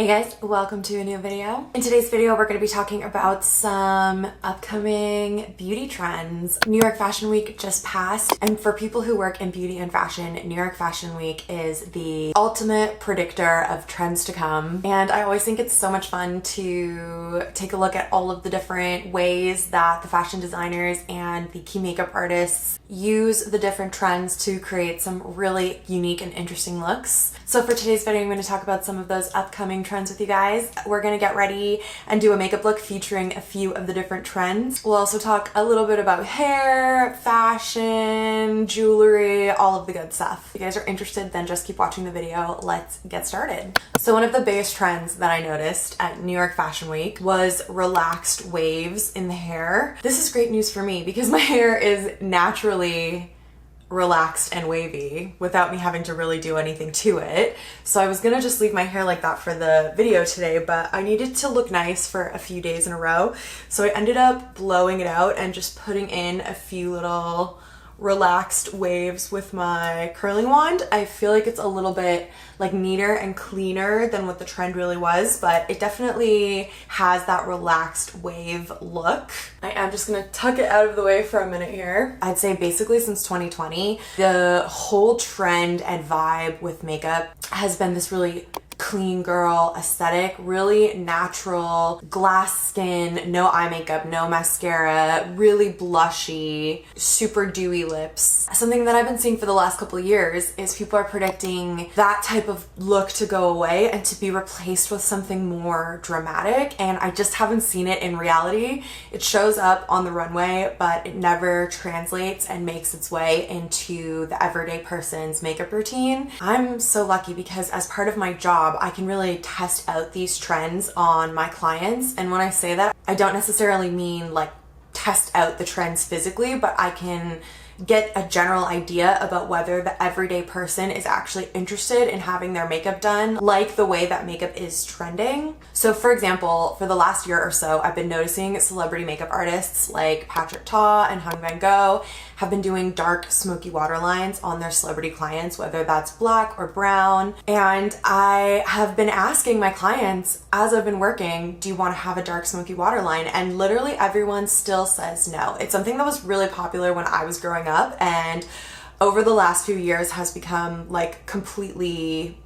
Hey guys, welcome to a new video. In today's video, we're going to be talking about some upcoming beauty trends. New York Fashion Week just passed, and for people who work in beauty and fashion, New York Fashion Week is the ultimate predictor of trends to come. And I always think it's so much fun to take a look at all of the different ways that the fashion designers and the key makeup artists use the different trends to create some really unique and interesting looks. So for today's video, I'm going to talk about some of those upcoming trends with you guys. We're going to get ready and do a makeup look featuring a few of the different trends. We'll also talk a little bit about hair, fashion, jewelry, all of the good stuff. If you guys are interested, then just keep watching the video. Let's get started. So one of the biggest trends that I noticed at New York Fashion Week was relaxed waves in the hair. This is great news for me because my hair is naturally relaxed and wavy without me having to really do anything to it. So I was gonna just leave my hair like that for the video today, but I needed to look nice for a few days in a row. So I ended up blowing it out and just putting in a few little relaxed waves with my curling wand. I feel like it's a little bit like neater and cleaner than what the trend really was, but it definitely has that relaxed wave look. I am just gonna tuck it out of the way for a minute here. I'd say basically since 2020, the whole trend and vibe with makeup has been this really clean girl aesthetic, really natural, glass skin, no eye makeup, no mascara, really blushy, super dewy lips. Something that I've been seeing for the last couple of years is people are predicting that type of look to go away and to be replaced with something more dramatic, and I just haven't seen it in reality. It shows up on the runway, but it never translates and makes its way into the everyday person's makeup routine. I'm so lucky because as part of my job, I can really test out these trends on my clients. And when I say that, I don't necessarily mean like test out the trends physically, but I can get a general idea about whether the everyday person is actually interested in having their makeup done like the way that makeup is trending. So for example, for the last year or so, I've been noticing celebrity makeup artists like Patrick Ta and Hung Van Gogh have been doing dark smoky waterlines on their celebrity clients, whether that's black or brown. And I have been asking my clients as I've been working, do you want to have a dark smoky waterline? And literally everyone still says no. It's something that was really popular when I was growing up, and over the last few years has become like completely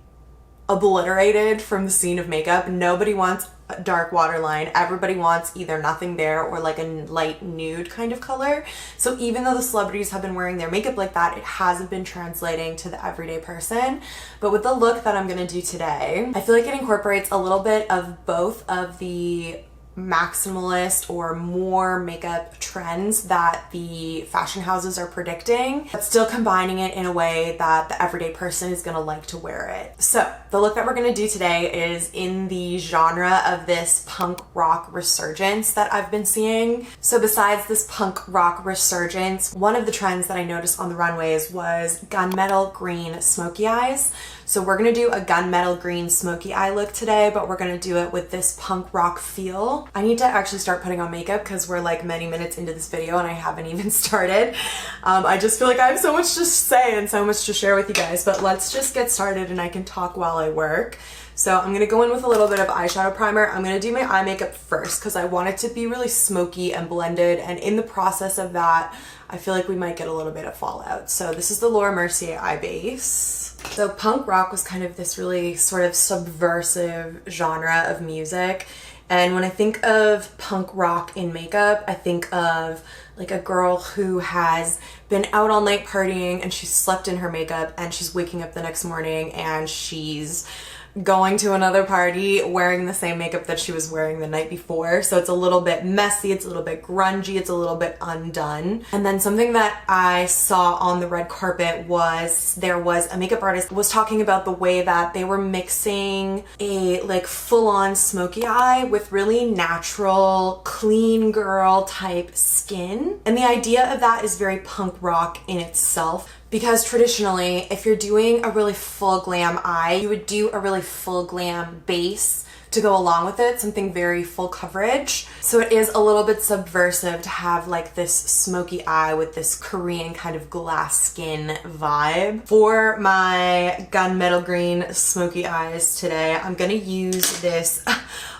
obliterated from the scene of makeup. Nobody wants a dark waterline. Everybody wants either nothing there or like a light nude kind of color. So even though the celebrities have been wearing their makeup like that, it hasn't been translating to the everyday person. But with the look that I'm gonna do today, I feel like it incorporates a little bit of both of the maximalist or more makeup trends that the fashion houses are predicting, but still combining it in a way that the everyday person is gonna like to wear it. So the look that we're gonna do today is in the genre of this punk rock resurgence that I've been seeing. So besides this punk rock resurgence, one of the trends that I noticed on the runways was gunmetal green smoky eyes. So we're gonna do a gunmetal green smoky eye look today, but we're gonna do it with this punk rock feel. I need to actually start putting on makeup because we're like many minutes into this video and I haven't even started. I just feel like I have so much to say and so much to share with you guys, but let's just get started and I can talk while I work. So I'm gonna go in with a little bit of eyeshadow primer. I'm gonna do my eye makeup first because I want it to be really smoky and blended, and in the process of that, I feel like we might get a little bit of fallout. So this is the Laura Mercier eye base. So punk rock was kind of this really sort of subversive genre of music. And when I think of punk rock in makeup, I think of like a girl who has been out all night partying and she's slept in her makeup and she's waking up the next morning and she's going to another party wearing the same makeup that she was wearing the night before. So it's a little bit messy, it's a little bit grungy, it's a little bit undone. And then something that I saw on the red carpet was there was a makeup artist was talking about the way that they were mixing a like full-on smoky eye with really natural, clean girl type skin. And the idea of that is very punk rock in itself. Because traditionally, if you're doing a really full glam eye, you would do a really full glam base to go along with it, something very full coverage. So it is a little bit subversive to have like this smoky eye with this Korean kind of glass skin vibe. For my gunmetal green smoky eyes today, I'm gonna use this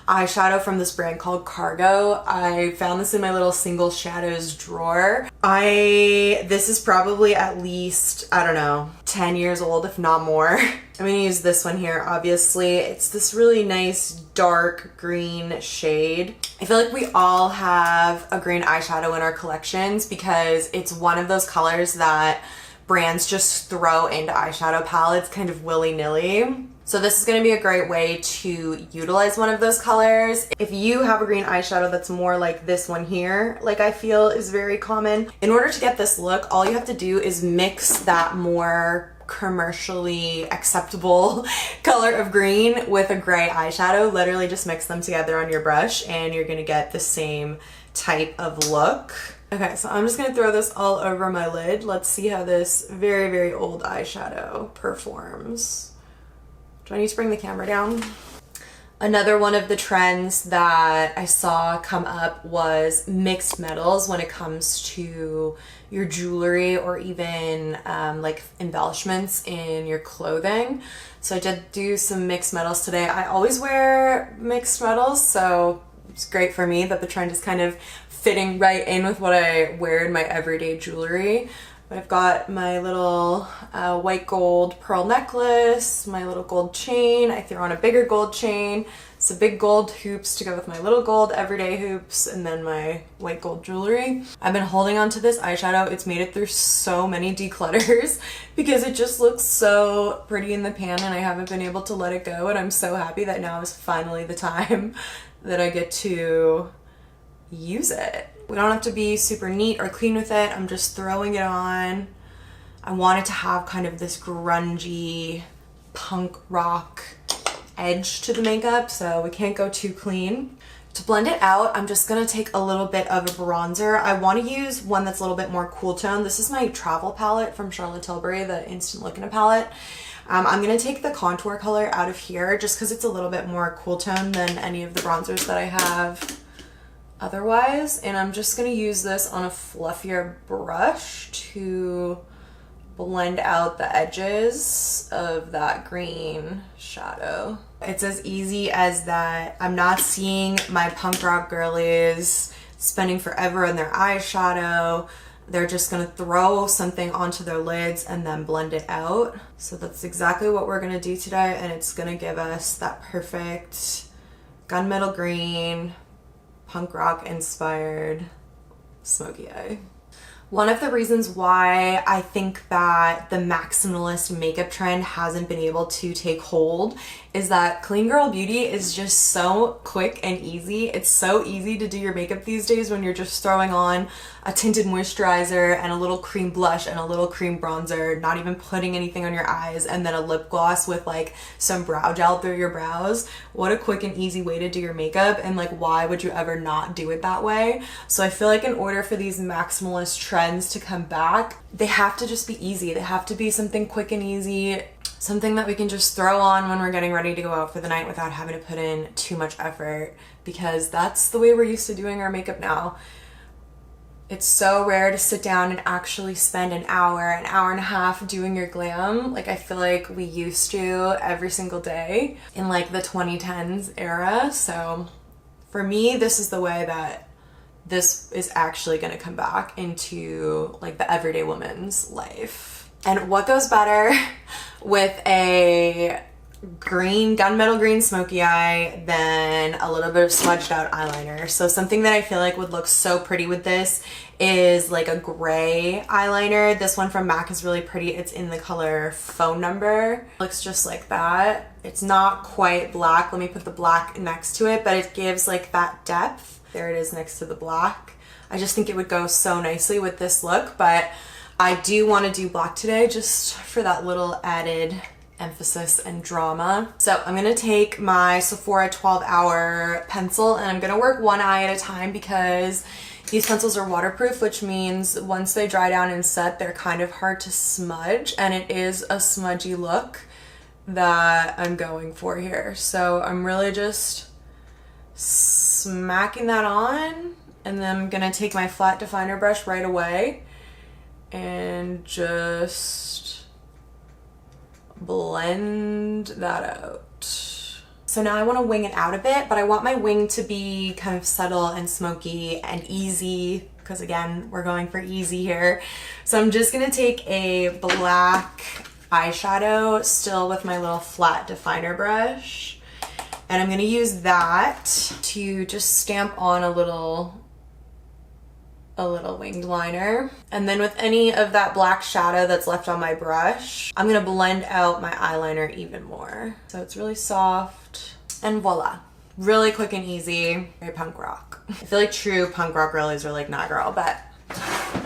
eyeshadow from this brand called Cargo. I found this in my little single shadows drawer. This is probably at least, I don't know, 10 years old, if not more. I'm gonna use this one here, obviously. It's this really nice dark green shade. I feel like we all have a green eyeshadow in our collections because it's one of those colors that brands just throw into eyeshadow palettes kind of willy-nilly. So this is going to be a great way to utilize one of those colors. If you have a green eyeshadow that's more like this one here, like I feel is very common, in order to get this look, all you have to do is mix that more commercially acceptable color of green with a gray eyeshadow. Literally just mix them together on your brush and you're going to get the same type of look. Okay, so I'm just going to throw this all over my lid. Let's see how this very, very old eyeshadow performs. Do I need to bring the camera down? Another one of the trends that I saw come up was mixed metals when it comes to your jewelry or even like embellishments in your clothing. So I did do some mixed metals today. I always wear mixed metals, so it's great for me that the trend is kind of fitting right in with what I wear in my everyday jewelry. I've got my little white gold pearl necklace, my little gold chain. I threw on a bigger gold chain, some big gold hoops to go with my little gold everyday hoops, and then my white gold jewelry. I've been holding on to this eyeshadow. It's made it through so many declutters because it just looks so pretty in the pan and I haven't been able to let it go, and I'm so happy that now is finally the time that I get to use it. We don't have to be super neat or clean with it. I'm just throwing it on. I want it to have kind of this grungy punk rock edge to the makeup, so we can't go too clean. To blend it out, I'm just gonna take a little bit of a bronzer. I wanna use one that's a little bit more cool tone. This is my travel palette from Charlotte Tilbury, the Instant Look in a palette. I'm gonna take the contour color out of here just because it's a little bit more cool tone than any of the bronzers that I have otherwise, and I'm just going to use this on a fluffier brush to blend out the edges of that green shadow. It's as easy as that. I'm not seeing my punk rock girlies spending forever on their eyeshadow. They're just going to throw something onto their lids and then blend it out. So that's exactly what we're going to do today, and it's going to give us that perfect gunmetal green punk rock inspired smoky eye. One of the reasons why I think that the maximalist makeup trend hasn't been able to take hold is that clean girl beauty is just so quick and easy. It's so easy to do your makeup these days when you're just throwing on a tinted moisturizer and a little cream blush and a little cream bronzer, not even putting anything on your eyes, and then a lip gloss with like some brow gel through your brows. What a quick and easy way to do your makeup, and like why would you ever not do it that way? So I feel like in order for these maximalist trends to come back, they have to just be easy. They have to be something quick and easy, something that we can just throw on when we're getting ready to go out for the night without having to put in too much effort, because that's the way we're used to doing our makeup now. It's so rare to sit down and actually spend an hour and a half doing your glam like I feel like we used to every single day in like the 2010s era. So for me, this is the way that this is actually going to come back into like the everyday woman's life. And what goes better with a green, gunmetal green smoky eye than a little bit of smudged out eyeliner? So something that I feel like would look so pretty with this is like a gray eyeliner. This one from MAC is really pretty. It's in the color Phone Number. Looks just like that. It's not quite black. Let me put the black next to it, but it gives like that depth. There it is next to the black. I just think it would go so nicely with this look, but I do want to do black today just for that little added emphasis and drama. So I'm going to take my Sephora 12-hour pencil and I'm going to work one eye at a time because these pencils are waterproof, which means once they dry down and set, they're kind of hard to smudge, and it is a smudgy look that I'm going for here. So I'm really just smacking that on, and then I'm gonna take my flat definer brush right away and just blend that out. So now I want to wing it out a bit, but I want my wing to be kind of subtle and smoky and easy, because again, we're going for easy here. So I'm just gonna take a black eyeshadow, still with my little flat definer brush, and I'm gonna use that to just stamp on a little winged liner. And then with any of that black shadow that's left on my brush, I'm gonna blend out my eyeliner even more. So it's really soft, and voila. Really quick and easy, very punk rock. I feel like true punk rock girlies are like, nah girl, but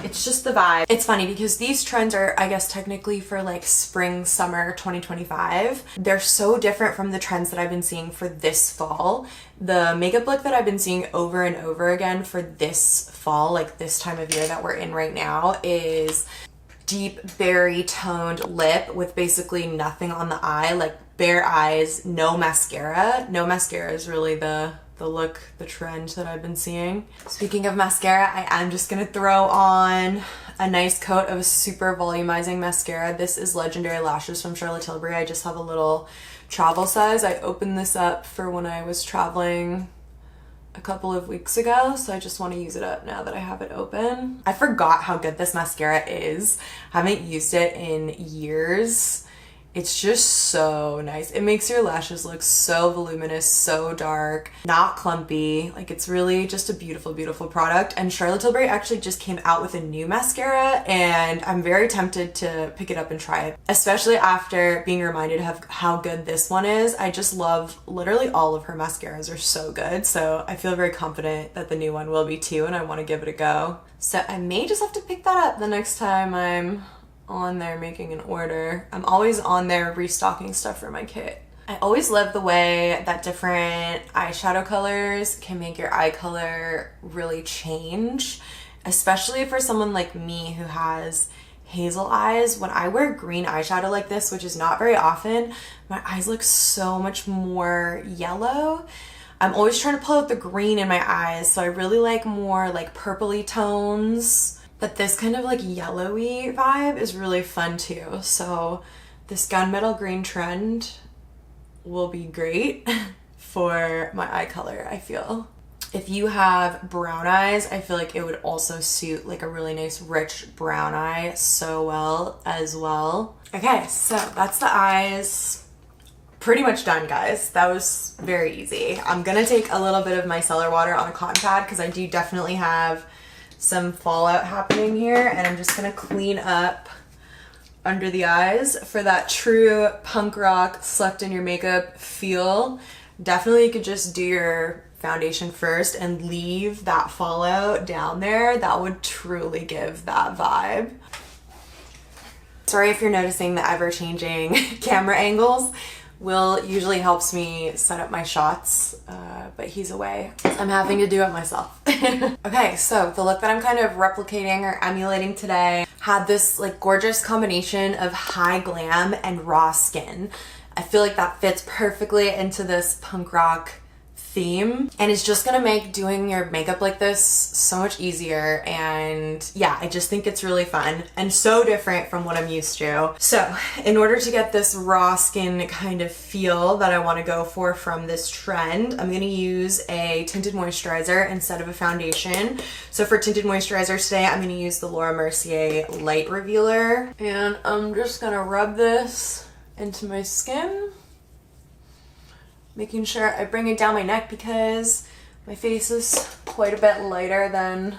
it's just the vibe. It's funny because these trends are, I guess, technically for like spring, summer 2025. They're so different from the trends that I've been seeing for this fall. The makeup look that I've been seeing over and over again for this fall, like this time of year that we're in right now, is deep berry toned lip with basically nothing on the eye, like bare eyes, no mascara. No mascara is really the look, the trend that I've been seeing. Speaking of mascara, I am just gonna throw on a nice coat of a super volumizing mascara. This is Legendary Lashes from Charlotte Tilbury. I just have a little travel size. I opened this up for when I was traveling a couple of weeks ago, so I just want to use it up now that I have it open. I forgot how good this mascara is. I haven't used it in years. It's just so nice. It makes your lashes look so voluminous, so dark, not clumpy. Like, it's really just a beautiful, beautiful product. And Charlotte Tilbury actually just came out with a new mascara, and I'm very tempted to pick it up and try it, especially after being reminded of how good this one is. I just love literally all of her mascaras are so good. So I feel very confident that the new one will be too, and I want to give it a go. So I may just have to pick that up the next time I'm on there making an order. I'm always on there restocking stuff for my kit. I always love the way that different eyeshadow colors can make your eye color really change, especially for someone like me who has hazel eyes. When I wear green eyeshadow like this, which is not very often, my eyes look so much more yellow. I'm always trying to pull out the green in my eyes, so I really like more like purpley tones. But this kind of like yellowy vibe is really fun too. So this gunmetal green trend will be great for my eye color, I feel. If you have brown eyes, I feel like it would also suit like a really nice rich brown eye so well as well. Okay, so that's the eyes. Pretty much done, guys. That was very easy. I'm gonna take a little bit of micellar water on a cotton pad because I do definitely have some fallout happening here, and I'm just gonna clean up under the eyes for that true punk rock slept in your makeup feel. Definitely you could just do your foundation first and leave that fallout down there. That would truly give that vibe. Sorry if you're noticing the ever-changing camera angles. Will usually helps me set up my shots, but he's away. I'm having to do it myself. Okay, so the look that I'm kind of replicating or emulating today had this like gorgeous combination of high glam and raw skin. I feel like that fits perfectly into this punk rock theme, and it's just gonna make doing your makeup like this so much easier. And yeah, I just think it's really fun and so different from what I'm used to. So in order to get this raw skin kind of feel that I want to go for from this trend, I'm gonna use a tinted moisturizer instead of a foundation. So for tinted moisturizers today, I'm gonna use the Laura Mercier Light Revealer, and I'm just gonna rub this into my skin, making sure I bring it down my neck because my face is quite a bit lighter than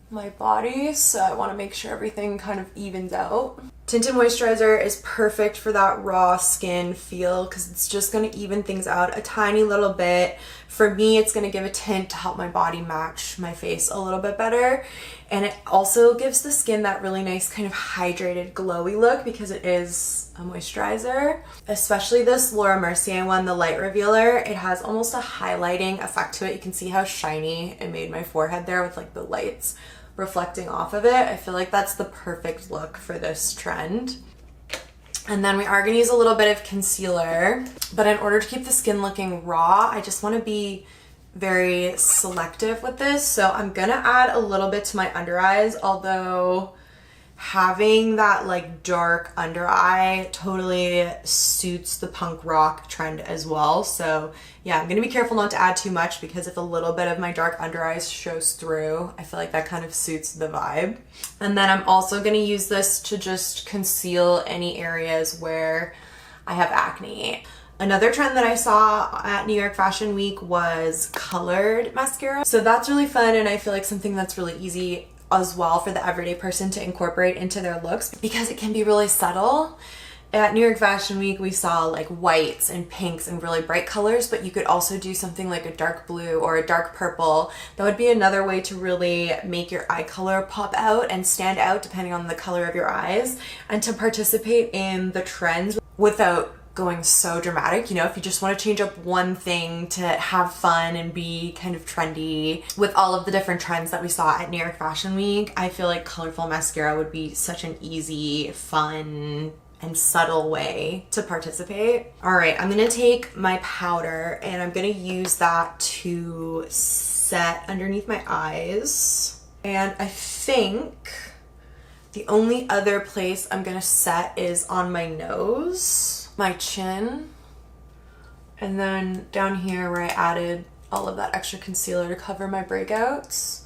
my body, so I want to make sure everything kind of evens out. Tinted moisturizer is perfect for that raw skin feel because it's just going to even things out a tiny little bit. For me, it's going to give a tint to help my body match my face a little bit better, and it also gives the skin that really nice kind of hydrated glowy look because it is a moisturizer. Especially this Laura Mercier one, the Light Revealer, it has almost a highlighting effect to it. You can see how shiny it made my forehead there with like the lights reflecting off of it. I feel like that's the perfect look for this trend. And then we are gonna use a little bit of concealer, but in order to keep the skin looking raw, I just wanna be very selective with this. So I'm gonna add a little bit to my under eyes, although having that like dark under eye totally suits the punk rock trend as well. So yeah, I'm gonna be careful not to add too much, because if a little bit of my dark under eyes shows through, I feel like that kind of suits the vibe. And then I'm also gonna use this to just conceal any areas where I have acne. Another trend that I saw at New York Fashion Week was colored mascara. So that's really fun, and I feel like something that's really easy as well for the everyday person to incorporate into their looks, because it can be really subtle. At New York Fashion Week, we saw like whites and pinks and really bright colors, but you could also do something like a dark blue or a dark purple. That would be another way to really make your eye color pop out and stand out depending on the color of your eyes, and to participate in the trends without going so dramatic. You know, if you just want to change up one thing to have fun and be kind of trendy with all of the different trends that we saw at New York Fashion Week, I feel like colorful mascara would be such an easy, fun, and subtle way to participate. All right, I'm gonna take my powder and I'm gonna use that to set underneath my eyes. And I think the only other place I'm gonna set is on my nose, my chin, and then down here where I added all of that extra concealer to cover my breakouts.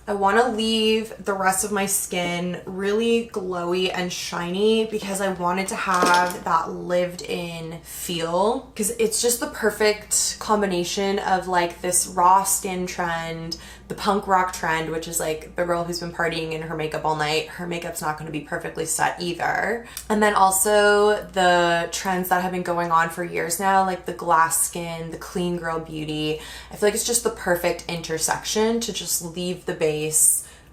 I want to leave the rest of my skin really glowy and shiny, because I wanted to have that lived in feel, because it's just the perfect combination of like this raw skin trend, the punk rock trend, which is like the girl who's been partying in her makeup all night. Her makeup's not going to be perfectly set either. And then also the trends that have been going on for years now, like the glass skin, the clean girl beauty. I feel like it's just the perfect intersection to just leave the base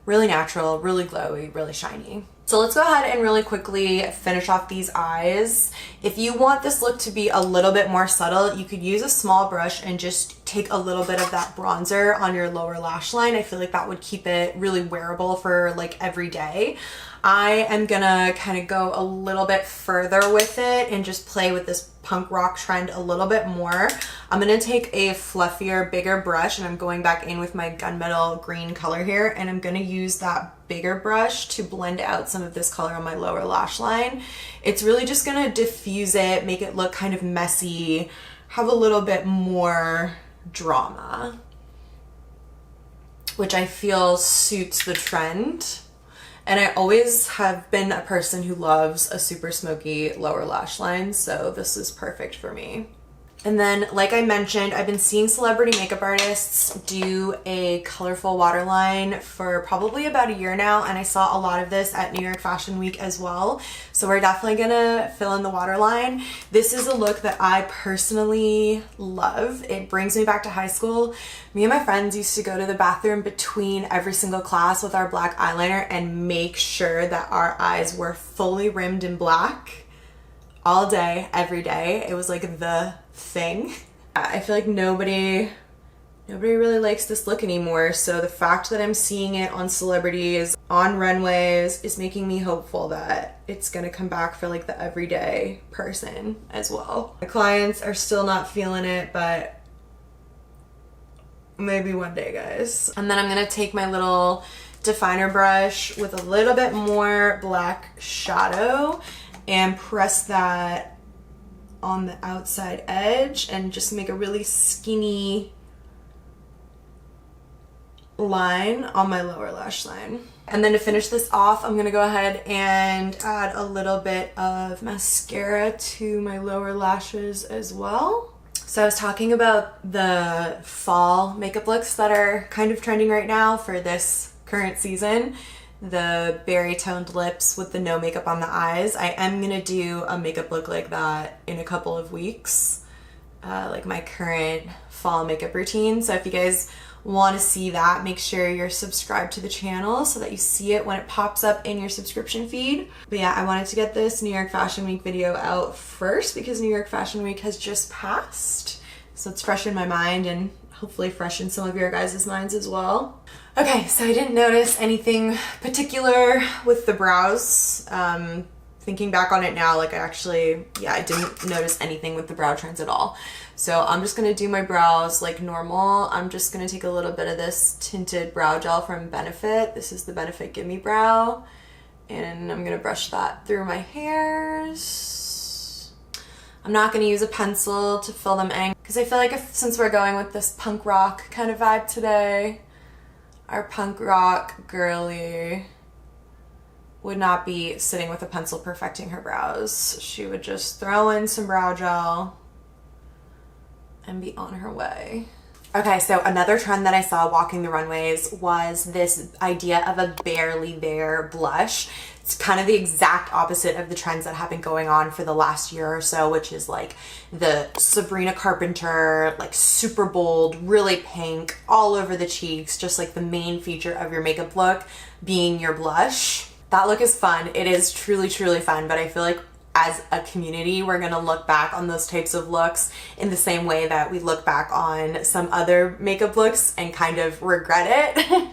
really natural, really glowy, really shiny. So let's go ahead and really quickly finish off these eyes. If you want this look to be a little bit more subtle, you could use a small brush and just take a little bit of that bronzer on your lower lash line. I feel like that would keep it really wearable for like every day. I am gonna kind of go a little bit further with it and just play with this punk rock trend a little bit more. I'm gonna take a fluffier, bigger brush, and I'm going back in with my gunmetal green color here, and I'm gonna use that bigger brush to blend out some of this color on my lower lash line. It's really just gonna diffuse it, make it look kind of messy, have a little bit more drama, which I feel suits the trend. And I always have been a person who loves a super smoky lower lash line, so this is perfect for me. And then, like I mentioned, I've been seeing celebrity makeup artists do a colorful waterline for probably about a year now, and I saw a lot of this at New York Fashion Week as well. So we're definitely gonna fill in the waterline. This is a look that I personally love. It brings me back to high school. Me and my friends used to go to the bathroom between every single class with our black eyeliner and make sure that our eyes were fully rimmed in black all day, every day. It was like the thing. I feel like nobody really likes this look anymore, so the fact that I'm seeing it on celebrities, on runways, is making me hopeful that it's gonna come back for like the everyday person as well. My clients are still not feeling it, but maybe one day, guys. And then I'm gonna take my little definer brush with a little bit more black shadow and press that on the outside edge and just make a really skinny line on my lower lash line. And then to finish this off, I'm gonna go ahead and add a little bit of mascara to my lower lashes as well. So I was talking about the fall makeup looks that are kind of trending right now for this current season. The berry toned lips with the no makeup on the eyes. I am gonna do a makeup look like that in a couple of weeks, like my current fall makeup routine. So if you guys want to see that, make sure you're subscribed to the channel so that you see it when it pops up in your subscription feed. But yeah, I wanted to get this New York Fashion Week video out first because New York Fashion Week has just passed. So it's fresh in my mind and hopefully fresh in some of your guys' minds as well. Okay, so I didn't notice anything particular with the brows. thinking back on it now, like I didn't notice anything with the brow trends at all. So I'm just gonna do my brows like normal. I'm just gonna take a little bit of this tinted brow gel from Benefit. This is the Benefit Gimme Brow. And I'm gonna brush that through my hairs. I'm not gonna use a pencil to fill them in because I feel like since we're going with this punk rock kind of vibe today, our punk rock girly would not be sitting with a pencil perfecting her brows. She would just throw in some brow gel and be on her way. Okay, so another trend that I saw walking the runways was this idea of a barely there blush. It's kind of the exact opposite of the trends that have been going on for the last year or so, which is like the Sabrina Carpenter, like super bold, really pink, all over the cheeks, just like the main feature of your makeup look being your blush. That look is fun. It is truly, truly fun, but I feel like as a community, we're gonna look back on those types of looks in the same way that we look back on some other makeup looks and kind of regret it.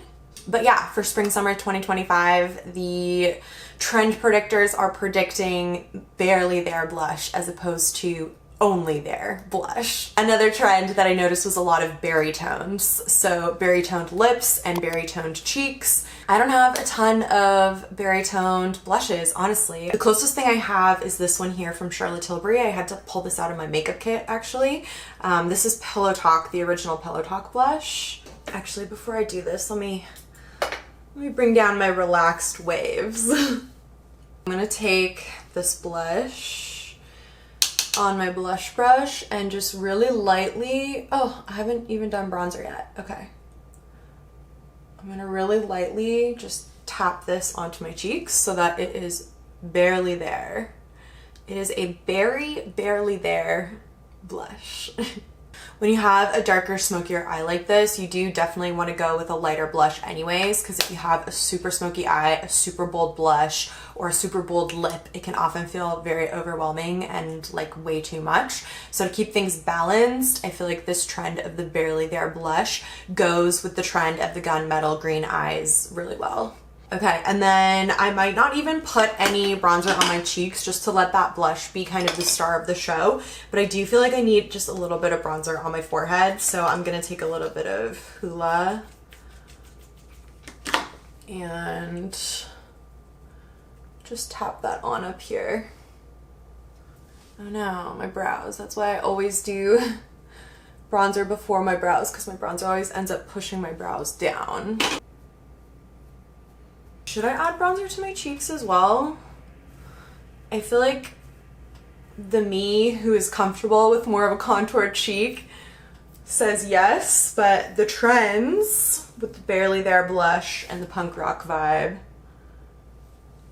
But yeah, for spring summer 2025, the trend predictors are predicting barely there blush as opposed to only there blush. Another trend that I noticed was a lot of berry tones. So berry toned lips and berry toned cheeks. I don't have a ton of berry toned blushes, honestly. The closest thing I have is this one here from Charlotte Tilbury. I had to pull this out of my makeup kit, actually. This is Pillow Talk, the original Pillow Talk blush. Actually, before I do this, let me bring down my relaxed waves. I'm gonna take this blush on my blush brush and just really lightly, oh, I haven't even done bronzer yet. Okay. I'm gonna really lightly just tap this onto my cheeks so that it is barely there. It is a barely there blush. When you have a darker, smokier eye like this, you do definitely want to go with a lighter blush anyways, because if you have a super smoky eye, a super bold blush, or a super bold lip, it can often feel very overwhelming and like way too much. So to keep things balanced, I feel like this trend of the barely there blush goes with the trend of the gunmetal green eyes really well. Okay, and then I might not even put any bronzer on my cheeks just to let that blush be kind of the star of the show, but I do feel like I need just a little bit of bronzer on my forehead, so I'm gonna take a little bit of Hoola and just tap that on up here. Oh no, my brows. That's why I always do bronzer before my brows, because my bronzer always ends up pushing my brows down. Should I add bronzer to my cheeks as well? I feel like the me who is comfortable with more of a contoured cheek says yes, but the trends with the barely there blush and the punk rock vibe,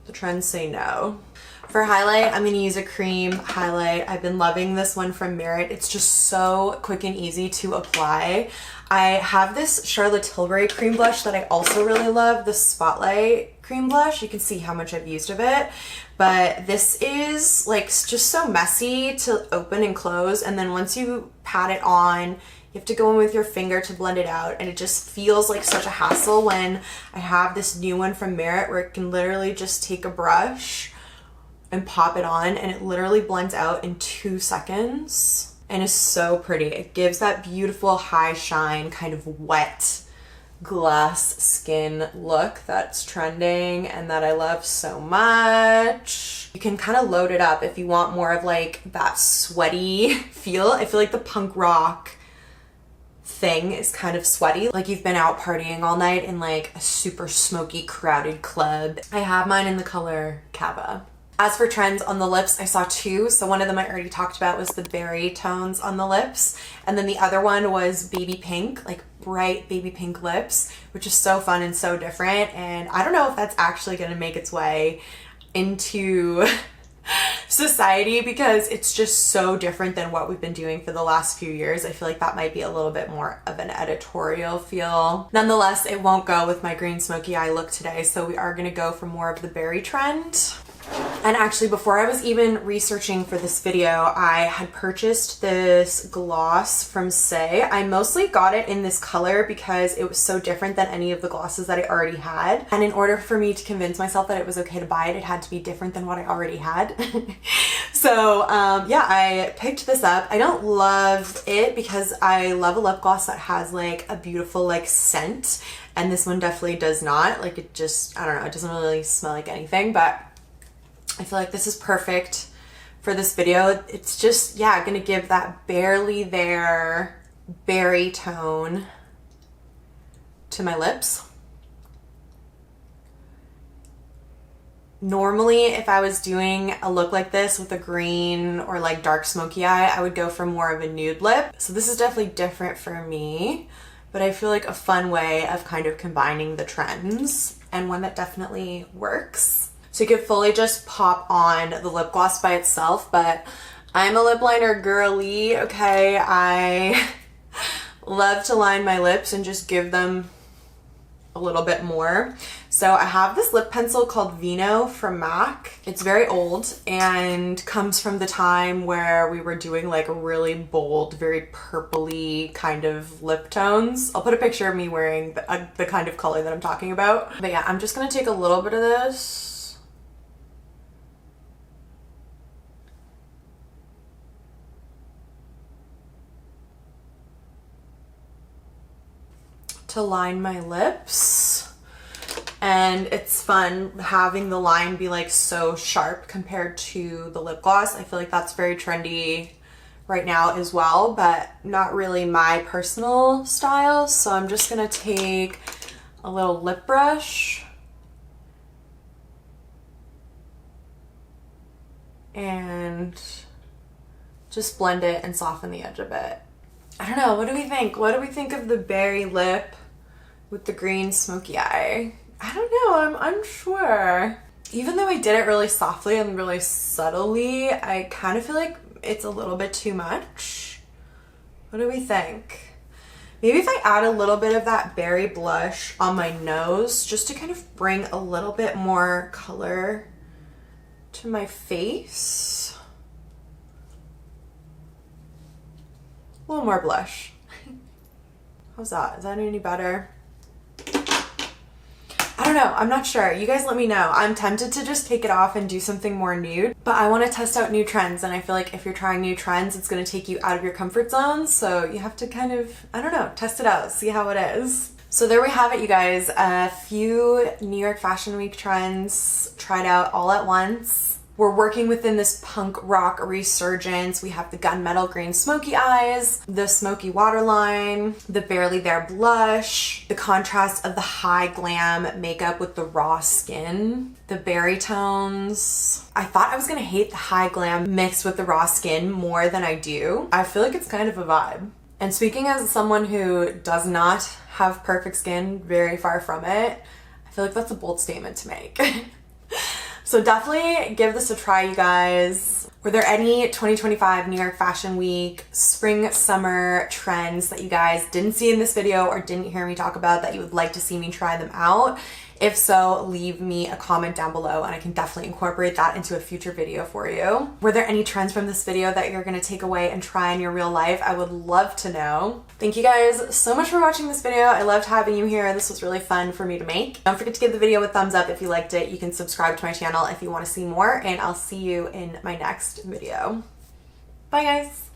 the trends say no. For highlight, I'm gonna use a cream highlight. I've been loving this one from Merit. It's just so quick and easy to apply. I have this Charlotte Tilbury cream blush that I also really love, the Spotlight cream blush. You can see how much I've used of it, but this is like just so messy to open and close, and then once you pat it on, you have to go in with your finger to blend it out, and it just feels like such a hassle when I have this new one from Merit where it can literally just take a brush and pop it on and it literally blends out in 2 seconds and is so pretty. It gives that beautiful high shine kind of wet glass skin look that's trending and that I love so much. You can kind of load it up if you want more of like that sweaty feel. I feel like the punk rock thing is kind of sweaty, like you've been out partying all night in like a super smoky crowded club. I have mine in the color Cava. As for trends on the lips, I saw two. So one of them I already talked about was the berry tones on the lips. And then the other one was baby pink, like bright baby pink lips, which is so fun and so different. And I don't know if that's actually gonna make its way into society because it's just so different than what we've been doing for the last few years. I feel like that might be a little bit more of an editorial feel. Nonetheless, it won't go with my green smoky eye look today. So we are gonna go for more of the berry trend. And actually, before I was even researching for this video, I had purchased this gloss from Saie. I mostly got it in this color because it was so different than any of the glosses that I already had. And in order for me to convince myself that it was okay to buy it, it had to be different than what I already had. So yeah, I picked this up. I don't love it because I love a lip gloss that has like a beautiful like scent. And this one definitely does not. Like it just, I don't know, it doesn't really smell like anything, but I feel like this is perfect for this video. It's just, yeah, gonna give that barely there berry tone to my lips. Normally, if I was doing a look like this with a green or like dark smoky eye, I would go for more of a nude lip. So this is definitely different for me, but I feel like a fun way of kind of combining the trends and one that definitely works. So you could fully just pop on the lip gloss by itself, but I'm a lip liner girly, okay? I love to line my lips and just give them a little bit more. So I have this lip pencil called Vino from MAC. It's very old and comes from the time where we were doing like really bold, very purpley kind of lip tones. I'll put a picture of me wearing the kind of color that I'm talking about. But yeah, I'm just gonna take a little bit of this to line my lips. And it's fun having the line be like so sharp compared to the lip gloss. I feel like that's very trendy right now as well, but not really my personal style. So I'm just gonna take a little lip brush and just blend it and soften the edge of it. I don't know, what do we think? What do we think of the berry lip with the green smoky eye? I don't know, I'm unsure. Even though I did it really softly and really subtly, I kind of feel like it's a little bit too much. What do we think? Maybe if I add a little bit of that berry blush on my nose, just to kind of bring a little bit more color to my face. A little more blush. How's that? Is that any better? I don't know. I'm not sure. You guys let me know. I'm tempted to just take it off and do something more nude, but I want to test out new trends, and I feel like if you're trying new trends, it's going to take you out of your comfort zone, so you have to kind of, I don't know, test it out, see how it is. So there we have it, you guys. A few New York Fashion Week trends tried out all at once. We're working within this punk rock resurgence. We have the gunmetal green smoky eyes, the smoky waterline, the barely there blush, the contrast of the high glam makeup with the raw skin, the berry tones. I thought I was gonna hate the high glam mixed with the raw skin more than I do. I feel like it's kind of a vibe. And speaking as someone who does not have perfect skin, very far from it, I feel like that's a bold statement to make. So definitely give this a try, you guys. Were there any 2025 New York Fashion Week spring summer trends that you guys didn't see in this video or didn't hear me talk about that you would like to see me try them out? If so, leave me a comment down below and I can definitely incorporate that into a future video for you. Were there any trends from this video that you're gonna take away and try in your real life? I would love to know. Thank you guys so much for watching this video. I loved having you here. This was really fun for me to make. Don't forget to give the video a thumbs up if you liked it. You can subscribe to my channel if you want to see more, and I'll see you in my next video. Bye guys.